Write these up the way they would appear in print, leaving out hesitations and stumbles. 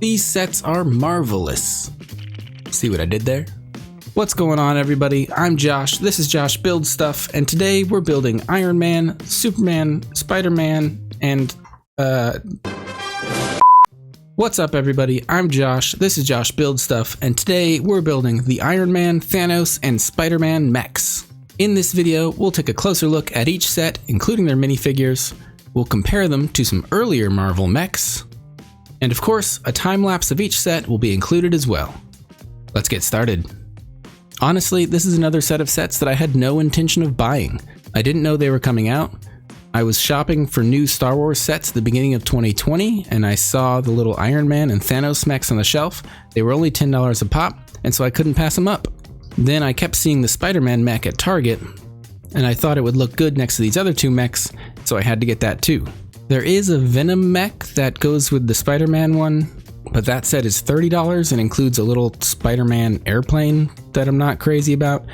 These sets are marvelous. See what I did there? What's going on, everybody? I'm Josh. This is Josh Builds Stuff, and today we're building Iron Man, Superman, Spider-Man, and What's up, everybody? I'm Josh. This is Josh Builds Stuff, and today we're building the Iron Man, Thanos, and Spider-Man Mechs. In this video, we'll take a closer look at each set, including their minifigures. We'll compare them to some earlier Marvel mechs. And of course, a time-lapse of each set will be included as well. Let's get started. Honestly, this is another set of sets that I had no intention of buying. I didn't know they were coming out. I was shopping for new Star Wars sets at the beginning of 2020, and I saw the little Iron Man and Thanos mechs on the shelf. They were only $10 a pop, and so I couldn't pass them up. Then I kept seeing the Spider-Man mech at Target, and I thought it would look good next to these other two mechs, so I had to get that too. There is a Venom mech that goes with the Spider-Man one, but that set is $30 and includes a little Spider-Man airplane that I'm not crazy about,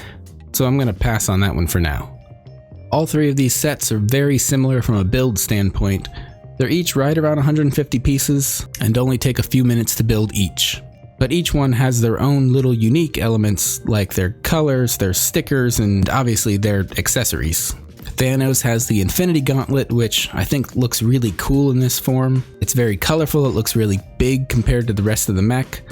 so I'm going to pass on that one for now. All three of these sets are very similar from a build standpoint. They're each right around 150 pieces and only take a few minutes to build each. But each one has their own little unique elements like their colors, their stickers, and obviously their accessories. Thanos has the Infinity Gauntlet, which I think looks really cool in this form. It's very colorful, it looks really big compared to the rest of the mech.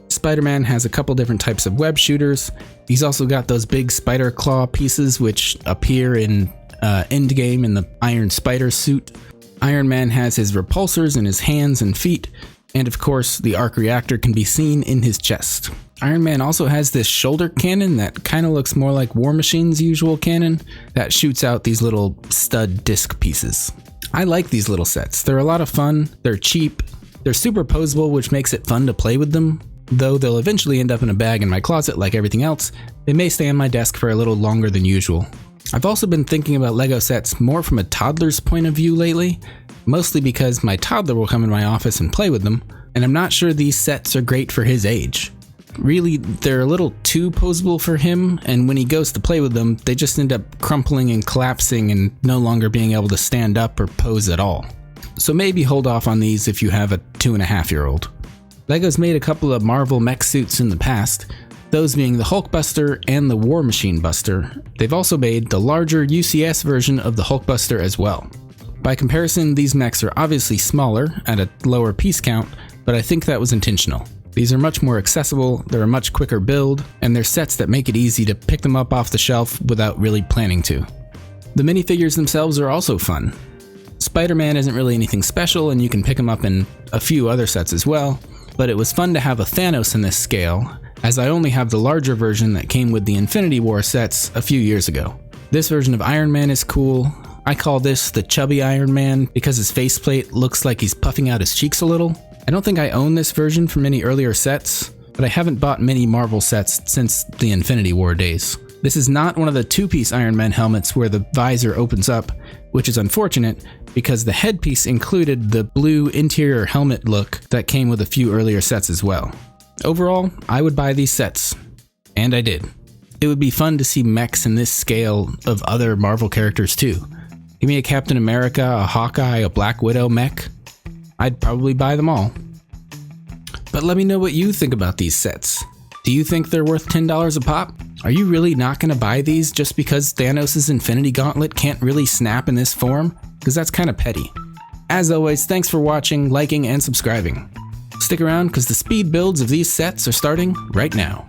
Spider-Man has a couple different types of web shooters. He's also got those big spider claw pieces which appear in Endgame in the Iron Spider suit. Iron Man has his repulsors in his hands and feet, and of course the arc reactor can be seen in his chest. Iron Man also has this shoulder cannon that kind of looks more like War Machine's usual cannon that shoots out these little stud disc pieces. I like these little sets. They're a lot of fun, they're cheap, they're superposable, which makes it fun to play with them. Though they'll eventually end up in a bag in my closet like everything else, they may stay on my desk for a little longer than usual. I've also been thinking about LEGO sets more from a toddler's point of view lately, mostly because my toddler will come in my office and play with them, and I'm not sure these sets are great for his age. Really, they're a little too posable for him, and when he goes to play with them, they just end up crumpling and collapsing and no longer being able to stand up or pose at all. So maybe hold off on these if you have a 2.5-year-old. LEGO's made a couple of Marvel mech suits in the past, those being the Hulkbuster and the War Machine Buster. They've also made the larger UCS version of the Hulkbuster as well. By comparison, these mechs are obviously smaller at a lower piece count, but I think that was intentional. These are much more accessible, they're a much quicker build, and they're sets that make it easy to pick them up off the shelf without really planning to. The minifigures themselves are also fun. Spider-Man isn't really anything special, and you can pick him up in a few other sets as well, but it was fun to have a Thanos in this scale, as I only have the larger version that came with the Infinity War sets a few years ago. This version of Iron Man is cool. I call this the chubby Iron Man because his faceplate looks like he's puffing out his cheeks a little. I don't think I own this version from any earlier sets, but I haven't bought many Marvel sets since the Infinity War days. This is not one of the two-piece Iron Man helmets where the visor opens up, which is unfortunate because the headpiece included the blue interior helmet look that came with a few earlier sets as well. Overall, I would buy these sets, and I did. It would be fun to see mechs in this scale of other Marvel characters too. Give me a Captain America, a Hawkeye, a Black Widow mech. I'd probably buy them all. But let me know what you think about these sets. Do you think they're worth $10 a pop? Are you really not going to buy these just because Thanos' Infinity Gauntlet can't really snap in this form? Because that's kind of petty. As always, thanks for watching, liking, and subscribing. Stick around because the speed builds of these sets are starting right now.